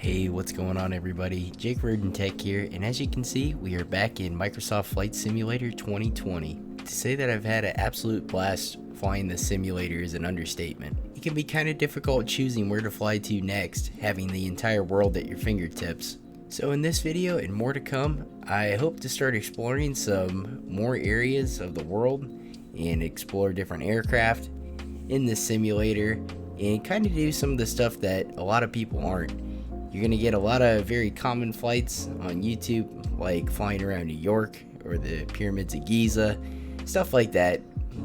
Hey, what's going on everybody? Jake Verdon Tech here, and as you can see, we are back in Microsoft Flight Simulator 2020. To say that I've had an absolute blast flying this simulator is an understatement. It can be kind of difficult choosing where to fly to next, having the entire world at your fingertips. So in this video and more to come, I hope to start exploring some more areas of the world and explore different aircraft in this simulator and kind of do some of the stuff that a lot of people aren't. You're going to get a lot of very common flights on YouTube, like flying around New York or the pyramids of Giza, stuff like that,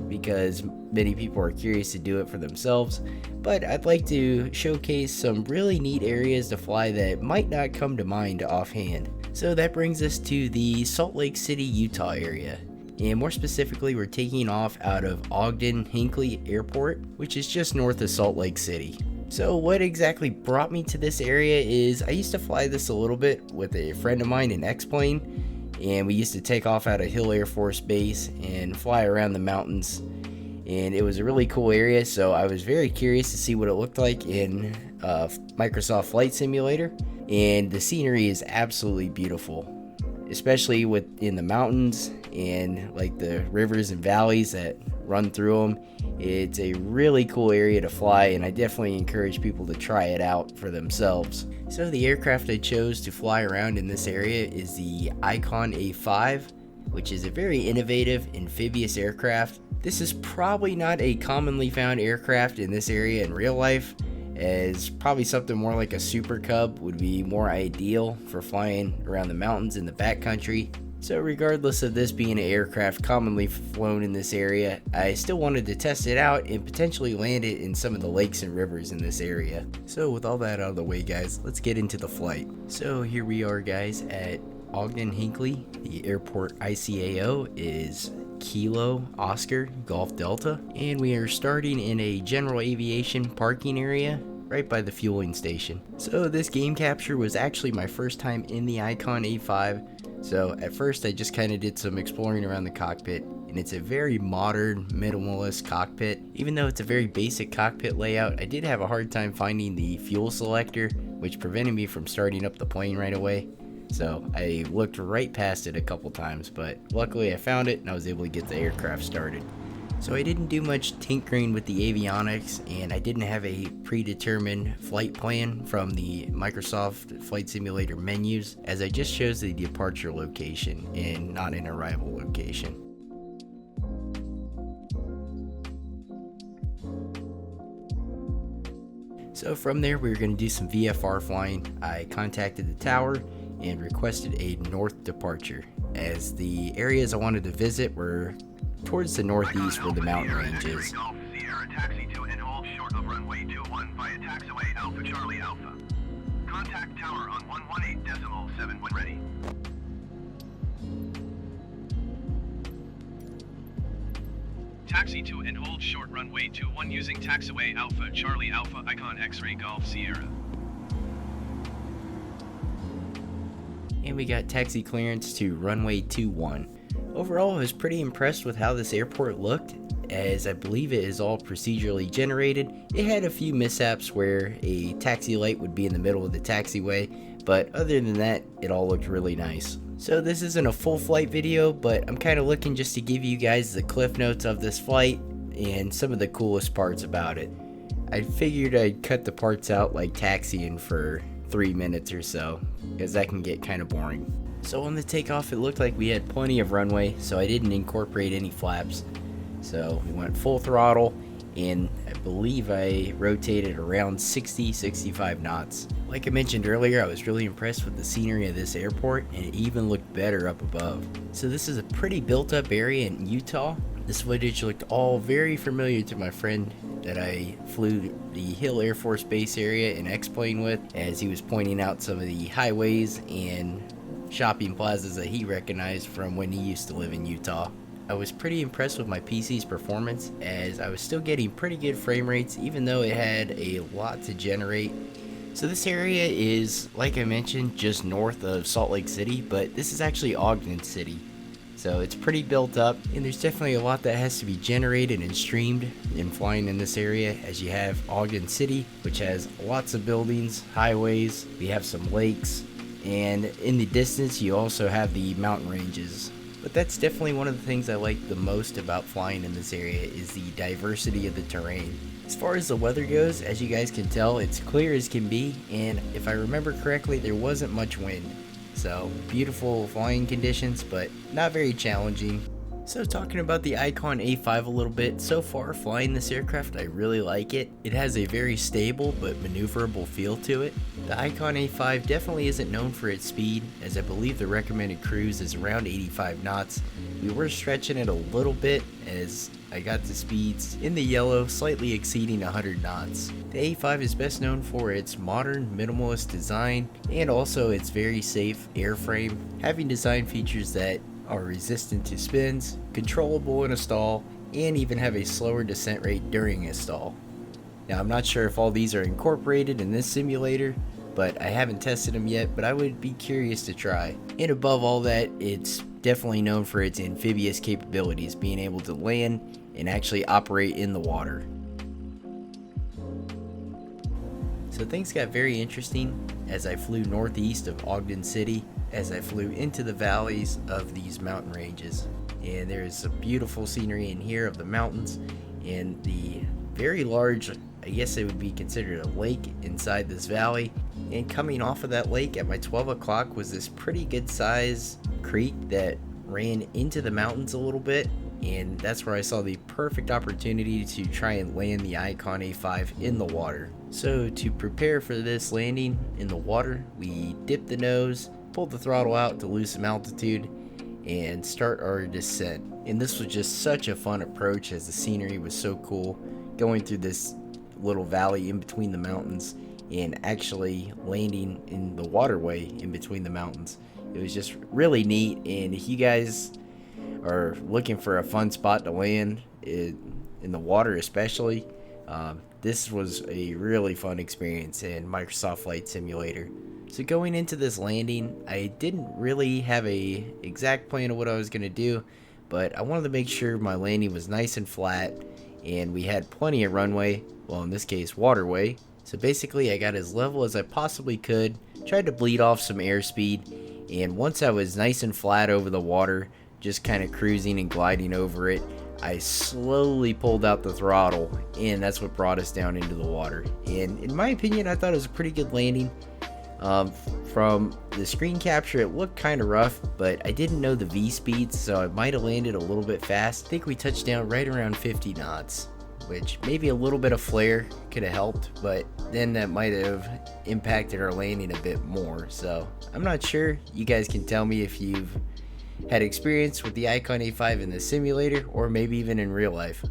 because many people are curious to do it for themselves. But I'd like to showcase some really neat areas to fly that might not come to mind offhand. So that brings us to the Salt Lake City, Utah area. And more specifically, we're taking off out of Ogden-Hinckley Airport, which is just north of Salt Lake City. So what exactly brought me to this area is I used to fly this a little bit with a friend of mine in X-Plane, and we used to take off out of Hill Air Force Base and fly around the mountains, and it was a really cool area, so I was very curious to see what it looked like in Microsoft Flight Simulator, and the scenery is absolutely beautiful, especially in the mountains and like the rivers and valleys that run through them. It's a really cool area to fly, and I definitely encourage people to try it out for themselves. So the aircraft I chose to fly around in this area is the Icon A5, which is a very innovative amphibious aircraft. This is probably not a commonly found aircraft in this area in real life, as probably something more like a Super Cub would be more ideal for flying around the mountains in the backcountry. So regardless of this being an aircraft commonly flown in this area, I still wanted to test it out and potentially land it in some of the lakes and rivers in this area. So with all that out of the way, guys, let's get into the flight. So here we are, guys, at Ogden-Hinckley. The airport ICAO is Kilo Oscar Golf Delta, and we are starting in a general aviation parking area right by the fueling station. So this game capture was actually my first time in the Icon A5. So at first I just kind of did some exploring around the cockpit, and it's a very modern, minimalist cockpit. Even though it's a very basic cockpit layout, I did have a hard time finding the fuel selector, which prevented me from starting up the plane right away. So I looked right past it a couple times, but luckily I found it and I was able to get the aircraft started. So I didn't do much tinkering with the avionics, and I didn't have a predetermined flight plan from the Microsoft Flight Simulator menus, as I just chose the departure location and not an arrival location. So from there, we were going to do some VFR flying. I contacted the tower and requested a north departure, as the areas I wanted to visit were towards the northeast where the mountain range is. Taxi to and hold short of runway 21 via taxiway Alpha Charlie Alpha. Contact tower on 118.7 when ready. Taxi to and hold short runway 21 using taxiway Alpha Charlie Alpha Icon X-Ray Golf Sierra. And we got taxi clearance to runway 21. Overall, I was pretty impressed with how this airport looked, as I believe it is all procedurally generated. It had a few mishaps where a taxi light would be in the middle of the taxiway, but other than that, it all looked really nice. So this isn't a full flight video, but I'm kind of looking just to give you guys the cliff notes of this flight and some of the coolest parts about it. I figured I'd cut the parts out like taxiing for 3 minutes or so, because that can get kind of boring. So on the takeoff, it looked like we had plenty of runway, so I didn't incorporate any flaps. So we went full throttle, and I believe I rotated around 60-65 knots. Like I mentioned earlier, I was really impressed with the scenery of this airport, and it even looked better up above. So this is a pretty built up area in Utah. This footage looked all very familiar to my friend that I flew the Hill Air Force Base area in X-Plane with, as he was pointing out some of the highways and shopping plazas that he recognized from when he used to live in Utah. I was pretty impressed with my PC's performance, as I was still getting pretty good frame rates even though it had a lot to generate. So this area is, like I mentioned, just north of Salt Lake City, but this is actually Ogden City. So it's pretty built up, and there's definitely a lot that has to be generated and streamed in flying in this area, as you have Ogden City, which has lots of buildings, highways, we have some lakes, and in the distance you also have the mountain ranges. But that's definitely one of the things I like the most about flying in this area, is the diversity of the terrain. As far as the weather goes, as you guys can tell, it's clear as can be, and if I remember correctly, there wasn't much wind. So beautiful flying conditions, but not very challenging. So talking about the Icon A5 a little bit, so far flying this aircraft, I really like it. It has a very stable but maneuverable feel to it. The Icon A5 definitely isn't known for its speed, as I believe the recommended cruise is around 85 knots. We were stretching it a little bit, as I got the speeds in the yellow slightly exceeding 100 knots. The A5 is best known for its modern minimalist design and also its very safe airframe, having design features that are resistant to spins, controllable in a stall, and even have a slower descent rate during a stall. Now I'm not sure if all these are incorporated in this simulator, but I haven't tested them yet, but I would be curious to try. And above all that, it's definitely known for its amphibious capabilities, being able to land and actually operate in the water. So things got very interesting as I flew northeast of Ogden City, as I flew into the valleys of these mountain ranges. And there is some beautiful scenery in here of the mountains and the very large, I guess it would be considered a lake inside this valley. And coming off of that lake at my 12 o'clock was this pretty good size creek that ran into the mountains a little bit, and that's where I saw the perfect opportunity to try and land the Icon A5 in the water. So to prepare for this landing in the water, we dipped the nose, pulled the throttle out to lose some altitude, and start our descent. And this was just such a fun approach, as the scenery was so cool, going through this little valley in between the mountains and actually landing in the waterway in between the mountains. It was just really neat, and if you guys are looking for a fun spot to land in the water especially, this was a really fun experience in Microsoft Flight Simulator. So going into this landing, I didn't really have a exact plan of what I was going to do, but I wanted to make sure my landing was nice and flat and we had plenty of runway, well in this case waterway. So basically I got as level as I possibly could, tried to bleed off some airspeed, and once I was nice and flat over the water, just kind of cruising and gliding over it, I slowly pulled out the throttle, and that's what brought us down into the water. And in my opinion, I thought it was a pretty good landing. From the screen capture, it looked kind of rough, but I didn't know the V speeds, so I might have landed a little bit fast. I think we touched down right around 50 knots, which maybe a little bit of flare could have helped, but then that might have impacted our landing a bit more. So I'm not sure. You guys can tell me if you've had experience with the Icon A5 in the simulator, or maybe even in real life.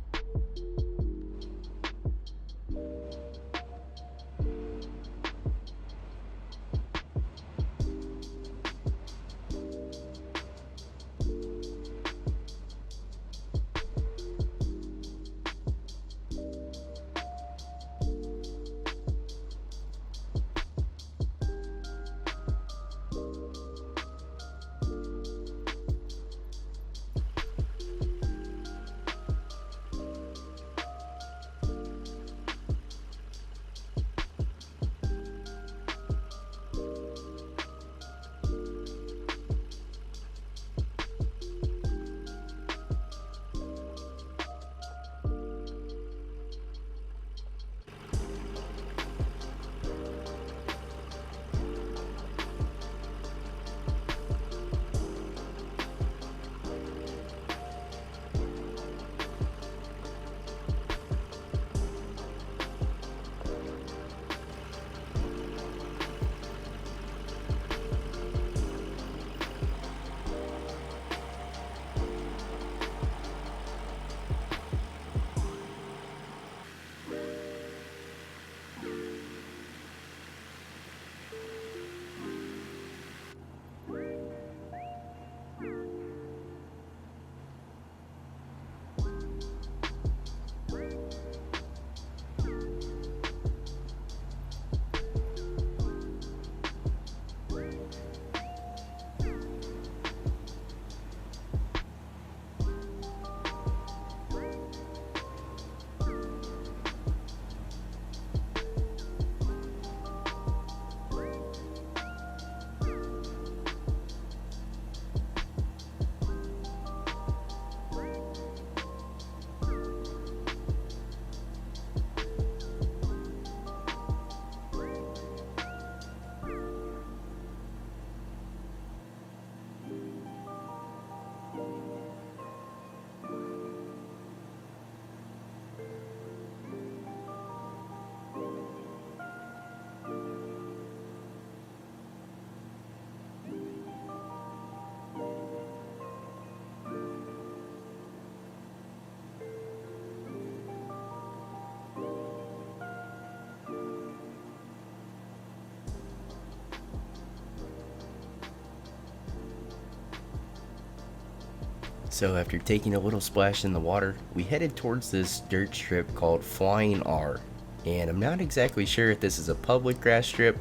So after taking a little splash in the water, we headed towards this dirt strip called Flying R. And I'm not exactly sure if this is a public grass strip.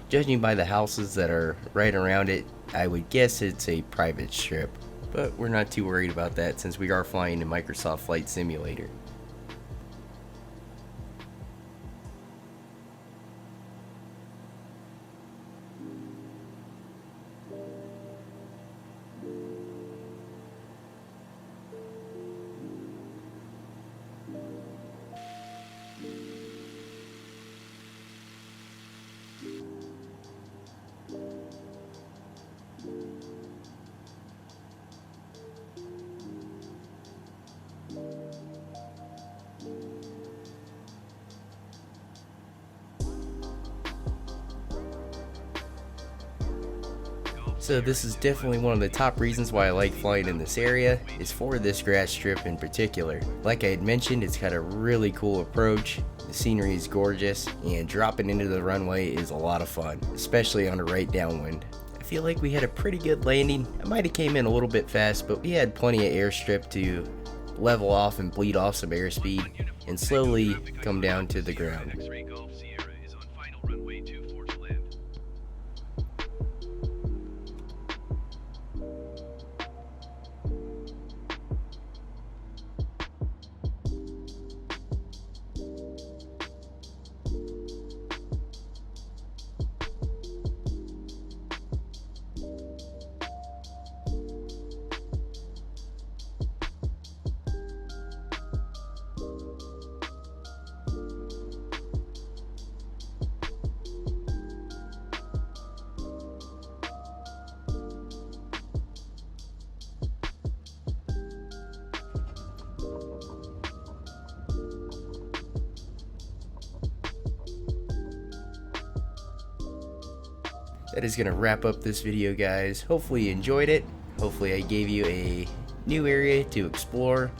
Judging by the houses that are right around it, I would guess it's a private strip. But we're not too worried about that since we are flying in Microsoft Flight Simulator. So this is definitely one of the top reasons why I like flying in this area, is for this grass strip in particular. Like I had mentioned, it's got a really cool approach, the scenery is gorgeous, and dropping into the runway is a lot of fun, especially on a right downwind. I feel like we had a pretty good landing. I might have came in a little bit fast, but we had plenty of airstrip to level off and bleed off some airspeed and slowly come down to the ground. That is going to wrap up this video, guys. Hopefully you enjoyed it. Hopefully I gave you a new area to explore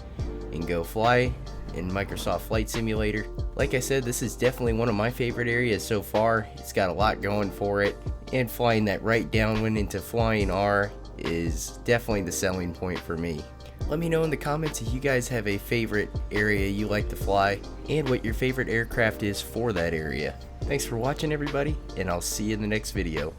and go fly in Microsoft Flight Simulator. Like I said, this is definitely one of my favorite areas so far. It's got a lot going for it, and flying that right downwind into Flying R is definitely the selling point for me. Let me know in the comments if you guys have a favorite area you like to fly and what your favorite aircraft is for that area. Thanks for watching, everybody, and I'll see you in the next video.